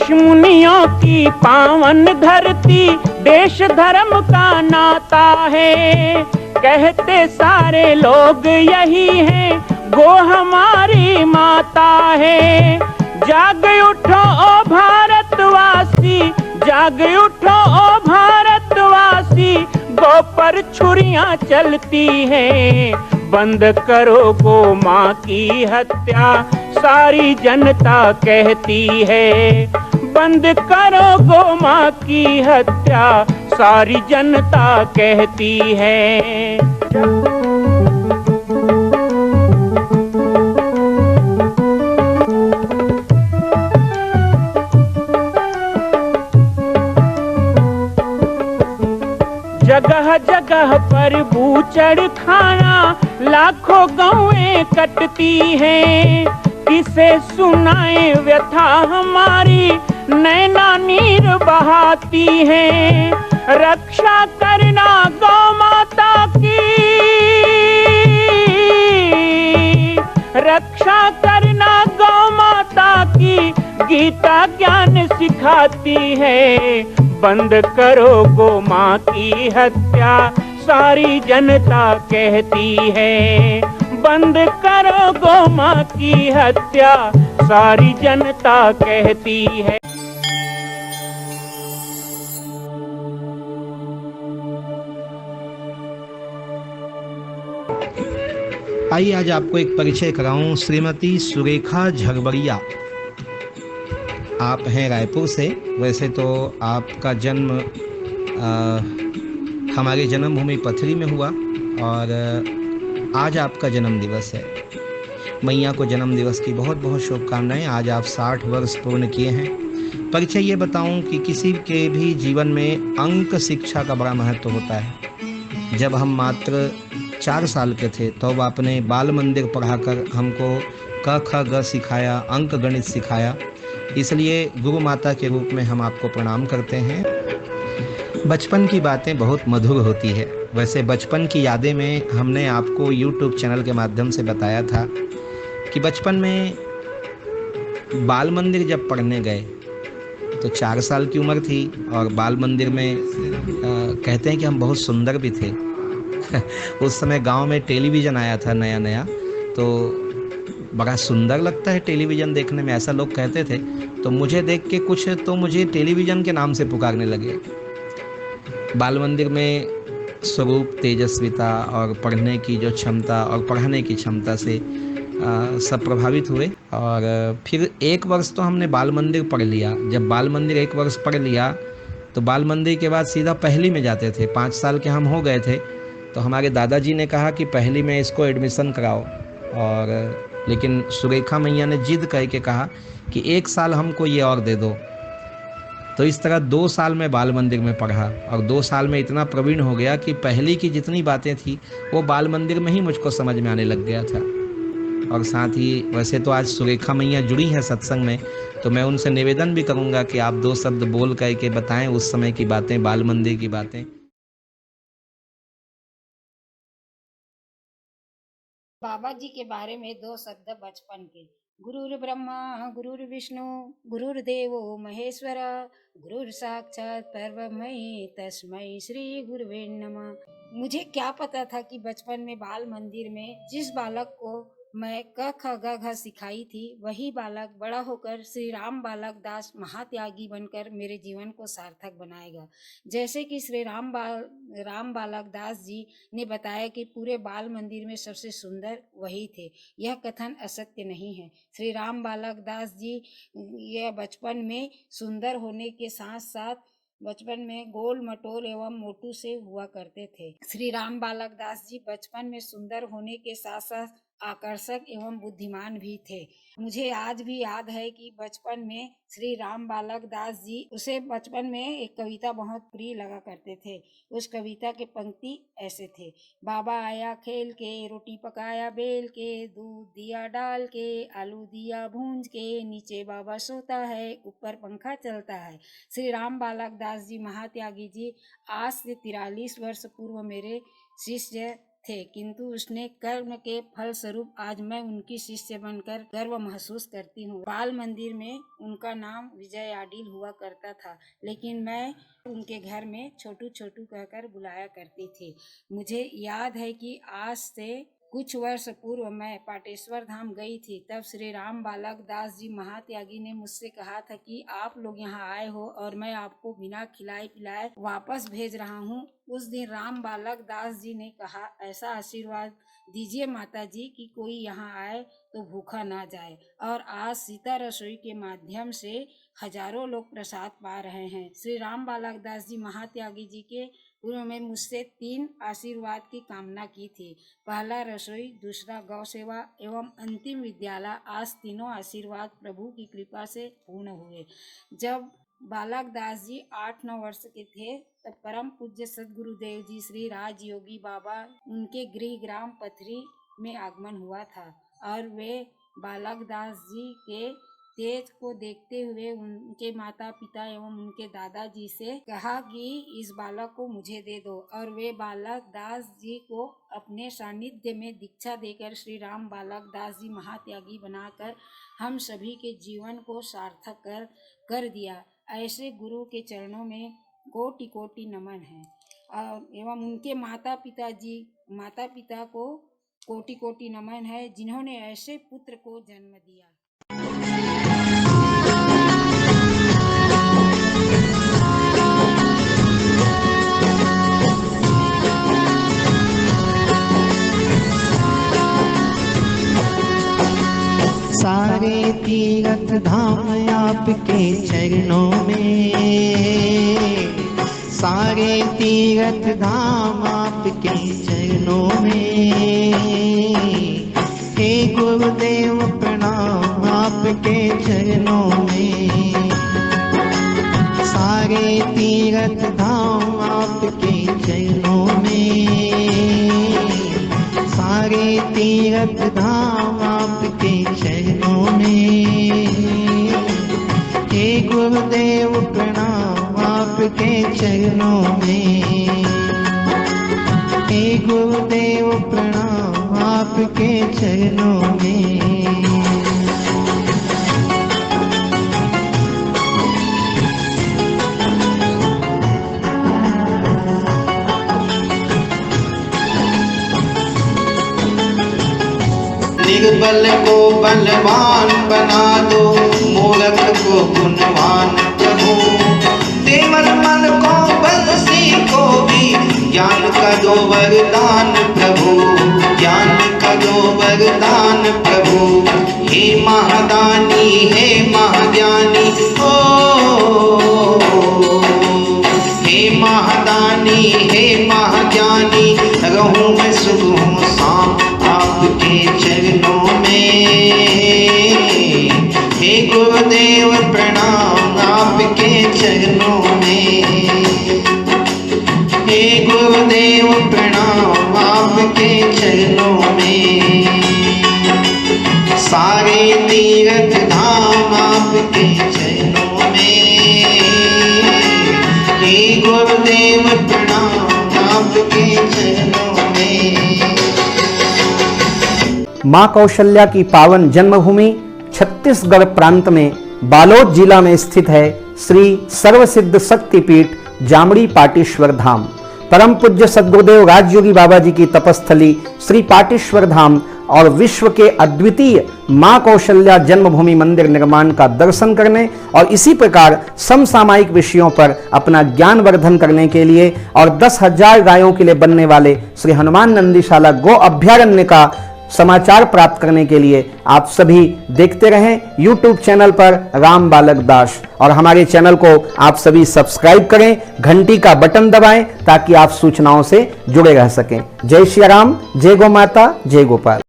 ऋषि मुनियों की पावन धरती, देश धर्म का नाता है। कहते सारे लोग यही हैं, गो हमारी माता है। जाग उठो ओ भारतवासी, जाग उठो ओ भारतवासी, गो पर छुरियां चलती हैं। बंद करो गो माँ की हत्या, सारी जनता कहती है। बंद करो गो माँ की हत्या, सारी जनता कहती है। जगह जगह पर बूचड़ खाना, लाखों गौएं कटती हैं। किसे सुनाए व्यथा हमारी, नैना नीर बहाती हैं। रक्षा करना गौ माता की, रक्षा करना गौ माता की, गीता ज्ञान सिखाती है। बंद करो गो माँ की हत्या, सारी जनता कहती है। बंद करो गो माँ की हत्या, सारी जनता कहती है। आइए आज आपको एक परिचय कराऊं। श्रीमती सुरेखा झरबड़िया, आप हैं रायपुर से। वैसे तो आपका जन्म हमारी जन्मभूमि पथरी में हुआ और आज आपका जन्म दिवस है। मैया को जन्म दिवस की बहुत बहुत शुभकामनाएं। आज आप 60 वर्ष पूर्ण किए हैं। परिचय ये बताऊं कि किसी के भी जीवन में अंक शिक्षा का बड़ा महत्व होता है। जब हम मात्र 4 साल के थे तो आपने बाल मंदिर पढ़ाकर हमको क ख ग सिखाया, अंक गणित सिखाया। इसलिए गुरु माता के रूप में हम आपको प्रणाम करते हैं। बचपन की बातें बहुत मधुर होती है। वैसे बचपन की यादें में हमने आपको YouTube चैनल के माध्यम से बताया था कि बचपन में बाल मंदिर जब पढ़ने गए तो 4 साल की उम्र थी और बाल मंदिर में कहते हैं कि हम बहुत सुंदर भी थे। उस समय गांव में टेलीविज़न आया था नया नया, तो बड़ा सुंदर लगता है टेलीविज़न देखने में, ऐसा लोग कहते थे। तो मुझे देख के कुछ तो मुझे टेलीविज़न के नाम से पुकारने लगे। बाल मंदिर में स्वरूप, तेजस्विता और पढ़ने की जो क्षमता और पढ़ाने की क्षमता से सब प्रभावित हुए। और फिर 1 वर्ष तो हमने बाल मंदिर पढ़ लिया। जब बाल मंदिर 1 वर्ष पढ़ लिया तो बाल मंदिर के बाद सीधा पहली में जाते थे। 5 साल के हम हो गए थे तो हमारे दादाजी ने कहा कि पहली में इसको एडमिशन कराओ। और लेकिन सुरेखा मैया ने जिद करके कहा कि 1 साल हमको ये और दे दो। तो इस तरह 2 साल में बाल मंदिर में पढ़ा और 2 साल में इतना प्रवीण हो गया कि पहली की जितनी बातें थी वो बाल मंदिर में ही मुझको समझ में आने लग गया था। और साथ ही वैसे तो आज सुरेखा मैया जुड़ी हैं सत्संग में, तो मैं उनसे निवेदन भी करूंगा कि आप 2 शब्द बोल करके बताएं उस समय की बातें, बाल मंदिर की बातें। बाबा जी के बारे में 2 शब्द बचपन के। गुरुर् ब्रह्मा गुरुर्विष्णु गुरुर्देवो महेश्वर, गुरुर् साक्षात परब्रह्म तस्मै श्री गुरुवे नमः। मुझे क्या पता था कि बचपन में बाल मंदिर में जिस बालक को मैं क ख ग घ सिखाई थी, वही बालक बड़ा होकर श्री राम बालक दास महात्यागी बनकर मेरे जीवन को सार्थक बनाएगा। जैसे कि श्री राम बालक दास जी ने बताया कि पूरे बाल मंदिर में सबसे सुंदर वही थे। यह कथन असत्य नहीं है। श्री राम बालक दास जी यह बचपन में सुंदर होने के साथ साथ बचपन में गोल मटोल एवं मोटू से हुआ करते थे। श्री राम बालक दास जी बचपन में सुंदर होने के साथ साथ आकर्षक एवं बुद्धिमान भी थे। मुझे आज भी याद है कि बचपन में श्री राम बालक दास जी, उसे बचपन में एक कविता बहुत प्रिय लगा करते थे। उस कविता के पंक्ति ऐसे थे। बाबा आया खेल के, रोटी पकाया बेल के, दूध दिया डाल के, आलू दिया भूंज के, नीचे बाबा सोता है, ऊपर पंखा चलता है। श्री राम बालक दास जी महात्यागी जी आज से 43 वर्ष पूर्व मेरे शिष्य थे, किंतु उसने कर्म के फल स्वरूप आज मैं उनकी शिष्य बनकर गर्व महसूस करती हूँ। बाल मंदिर में उनका नाम विजय आडिल हुआ करता था, लेकिन मैं उनके घर में छोटू छोटू कहकर बुलाया करती थी। मुझे याद है कि आज से कुछ वर्ष पूर्व मैं पाटेश्वर धाम गई थी। तब श्री राम बालक दास जी महात्यागी ने मुझसे कहा था कि आप लोग यहाँ आए हो और मैं आपको बिना खिलाए पिलाए वापस भेज रहा हूँ। उस दिन राम बालक दास जी ने कहा, ऐसा आशीर्वाद दीजिए माता जी कि कोई यहाँ आए तो भूखा ना जाए। और आज सीता रसोई के माध्यम से हजारों लोग प्रसाद पा रहे हैं। श्री राम बालक दास जी महात्यागी जी के पूर्व में मुझसे 3 आशीर्वाद की कामना की थी। पहला रसोई, दूसरा गौ सेवा एवं अंतिम विद्यालय। आज तीनों आशीर्वाद प्रभु की कृपा से पूर्ण हुए। जब बालक दास जी 8-9 वर्ष के थे तब परम पूज्य सद्गुरुदेव जी श्री राजयोगी बाबा उनके गृह ग्राम पथरी में आगमन हुआ था और वे बालक दास जी के तेज को देखते हुए उनके माता पिता एवं उनके दादाजी से कहा कि इस बालक को मुझे दे दो, और वे बालक दास जी को अपने सानिध्य में दीक्षा देकर श्री राम बालक दास जी महात्यागी बनाकर हम सभी के जीवन को सार्थक कर दिया। ऐसे गुरु के चरणों में कोटि कोटि नमन है और एवं उनके माता पिता को कोटि कोटि नमन है जिन्होंने ऐसे पुत्र को जन्म दिया। सारे तीर्थ धाम आपके चरणों में, सारे तीर्थ धाम आपके चरणों में। हे गुरुदेव प्रणाम आपके चरणों में। सारे तीर्थ धाम आपके चरणों में, सारे तीर्थ धाम आपके चरणों में। हे गुरुदेव प्रणाम आपके चरणों में। हे गुरुदेव प्रणाम आपके चरणों में। निर्बल को बलवान बना दो, मूर्ख को गुणवान प्रभु। देवर मन को बंसी को भी ज्ञान का दो वरदान प्रभु, ज्ञान का दो वरदान प्रभु। हे महादानी हे महाज्ञानी ओ, हे महादानी हे महाज्ञानी, रहूं मैं सुबह शाम आपके चरणों में। हे गुरुदेव प्रणाम आपके चरणों में। हे गुरुदेव प्रणाम आपके चरणों में। सारे तीर्थ धाम आपके चरणों में। हे गुरुदेव प्रणाम आपके चरणों में। मां कौशल्या की पावन जन्मभूमि छत्तीसगढ़ प्रांत में बालोद जिला में स्थित है श्री सर्वसिद्ध शक्तिपीठ जामड़ी पाटेश्वर धाम। परम पूज्य सद्गुरुदेव राजयोगी बाबा जी की तपस्थली श्री पाटेश्वर धाम और विश्व के अद्वितीय मां कौशल्या जन्मभूमि मंदिर निर्माण का दर्शन करने और इसी प्रकार समसामयिक विषयों पर अपना ज्ञान वर्धन करने के लिए और 10,000 गायों के लिए बनने वाले श्री हनुमान नंदीशाला गो अभ्यारण्य का समाचार प्राप्त करने के लिए आप सभी देखते रहें YouTube चैनल पर राम बालक दास, और हमारे चैनल को आप सभी सब्सक्राइब करें, घंटी का बटन दबाएं ताकि आप सूचनाओं से जुड़े रह सकें। जय श्री राम, जय गौ माता, जय गोपाल।